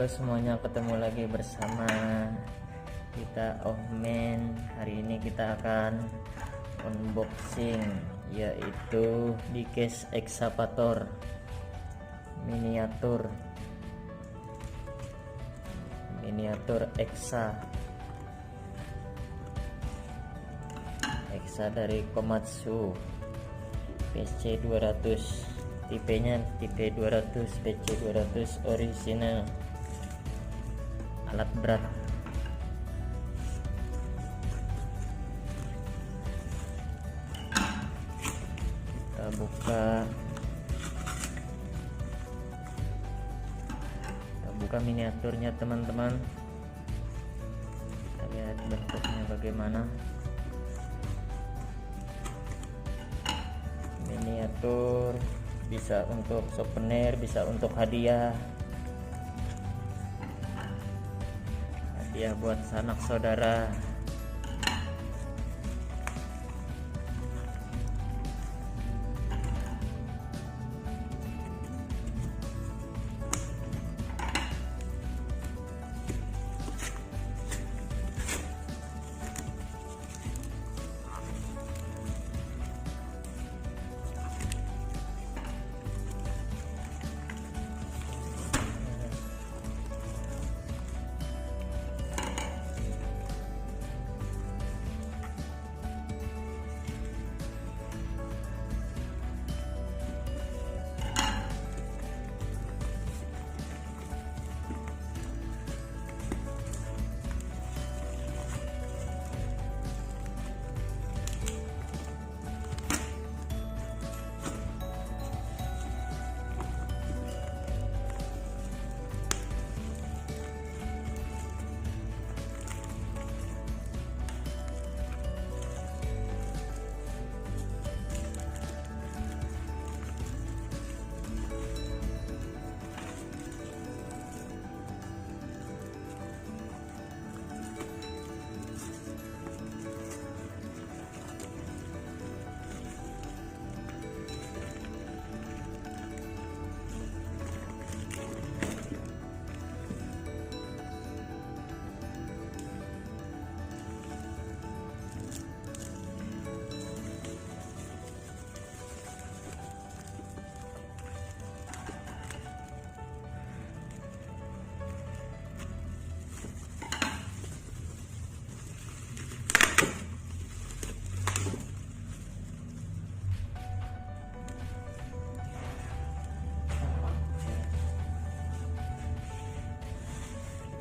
Halo semuanya, ketemu lagi bersama kita Ohmen. Hari ini kita akan unboxing yaitu di case excavator miniatur Exa dari Komatsu PC200, tipenya tipe 200 PC200 original, alat berat. Kita buka miniaturnya teman-teman. Kita lihat bentuknya bagaimana. Miniatur bisa untuk souvenir, bisa untuk hadiah buat sanak saudara.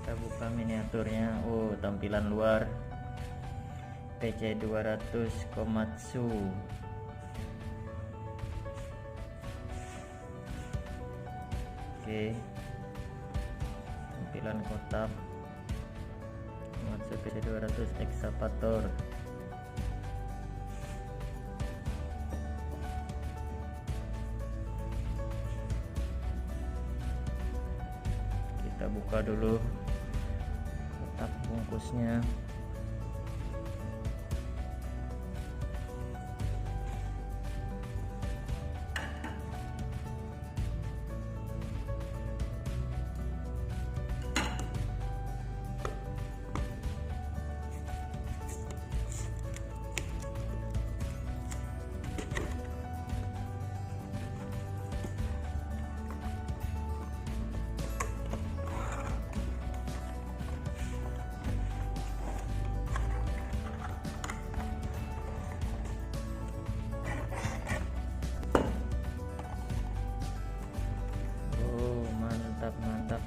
Kita buka miniaturnya. Tampilan luar PC200 Komatsu. Oke, tampilan kotak Komatsu PC200 excavator. Kita buka dulu kotak bungkusnya. Mantap.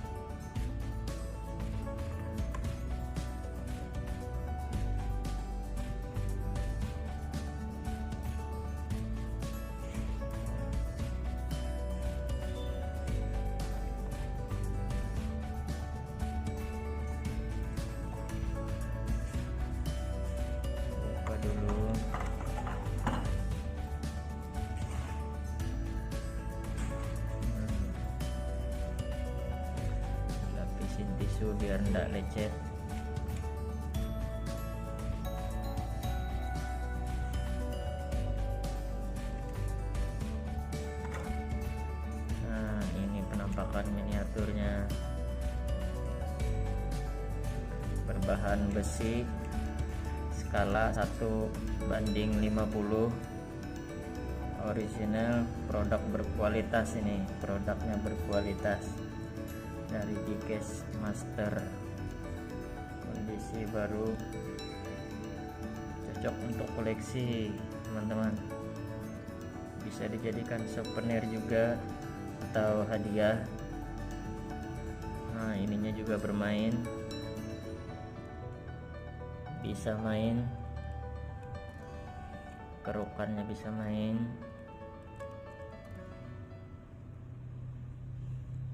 Buka dulu. Tisu biar enggak lecet. Nah, ini penampakan miniaturnya. berbahan besi, skala 1:50, original, produk berkualitas. Ini produknya berkualitas dari Gcase Master, kondisi baru, cocok untuk koleksi teman-teman, bisa dijadikan souvenir juga atau hadiah. Nah, ininya juga bermain, bisa main, kerukannya bisa main.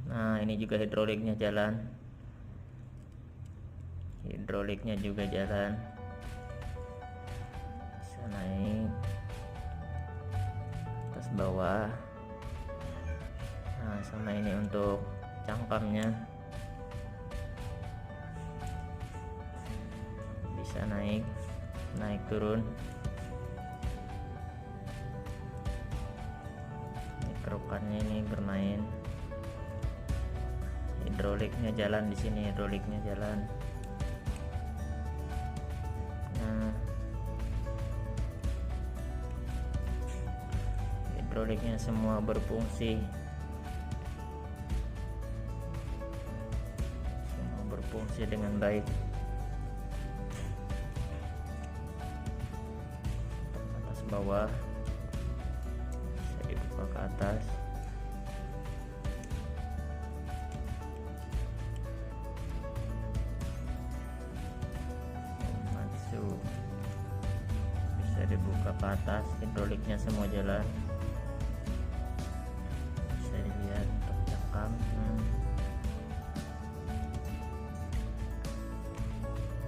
Nah, ini juga hidroliknya jalan, hidroliknya juga jalan, bisa naik atas bawah. Nah, sama ini untuk cangkamnya, bisa naik turun. Ini kerukannya ini bermain, hidroliknya jalan di sini, hidroliknya jalan. Nah, hidroliknya semua berfungsi, semua berfungsi dengan baik. Atas bawah bisa dibuka ke atas. Bisa dibuka ke atas, hidroliknya semua jalan, bisa dilihat untuk cangkam.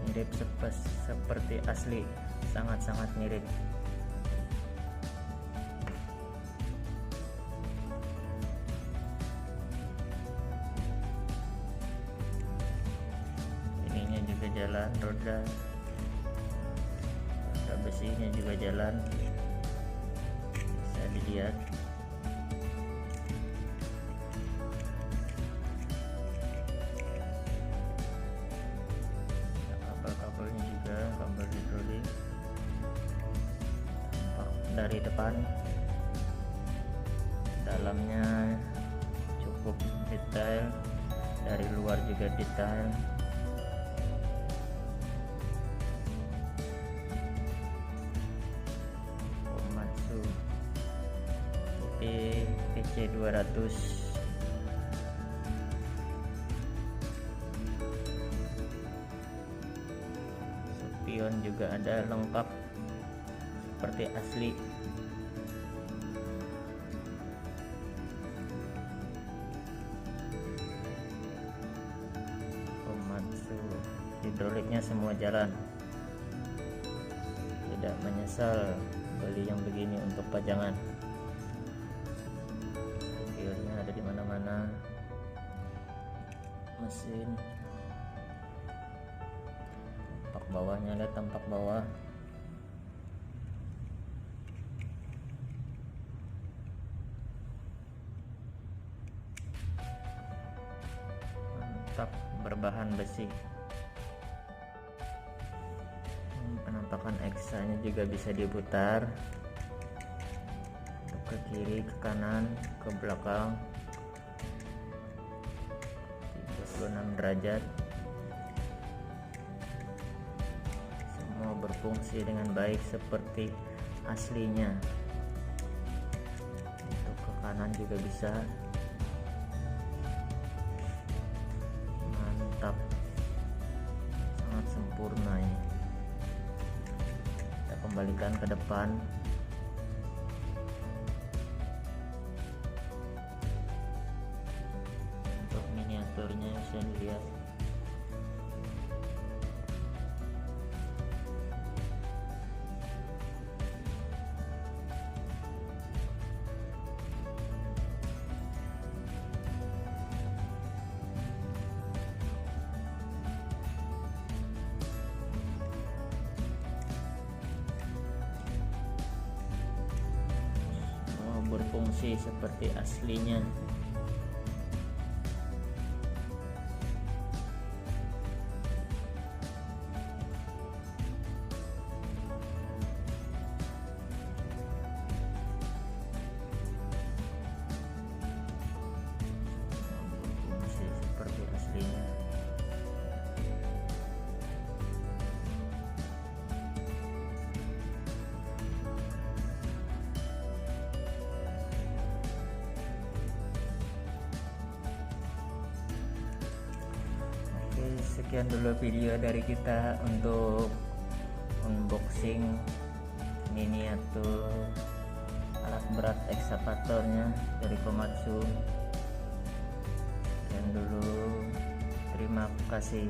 Mirip seperti asli, sangat-sangat mirip. Ininya juga jalan, roda besinya juga jalan, bisa dilihat. Kabel-kabelnya juga kabel hidrolik dari depan, dalamnya cukup detail, dari luar juga detail. PC200, spion juga ada lengkap seperti asli. Komatsu, hidroliknya semua jalan, tidak menyesal beli yang begini untuk pajangan. Spionnya ada di mana-mana, mesin, tampak bawahnya, lihat tampak bawah. Mantap, berbahan besi. Penampakan eksanya juga bisa diputar ke kiri, ke kanan, ke belakang, 36 derajat. Semua berfungsi dengan baik seperti aslinya. Untuk ke kanan juga bisa. Mantap, sangat sempurna ini. Kita kembalikan ke depan. Miniaturnya bisa dilihat. Semua berfungsi seperti aslinya. sekian dulu video dari kita untuk unboxing miniatur alat berat ekskavatornya dari Komatsu. Sekian dulu, terima kasih.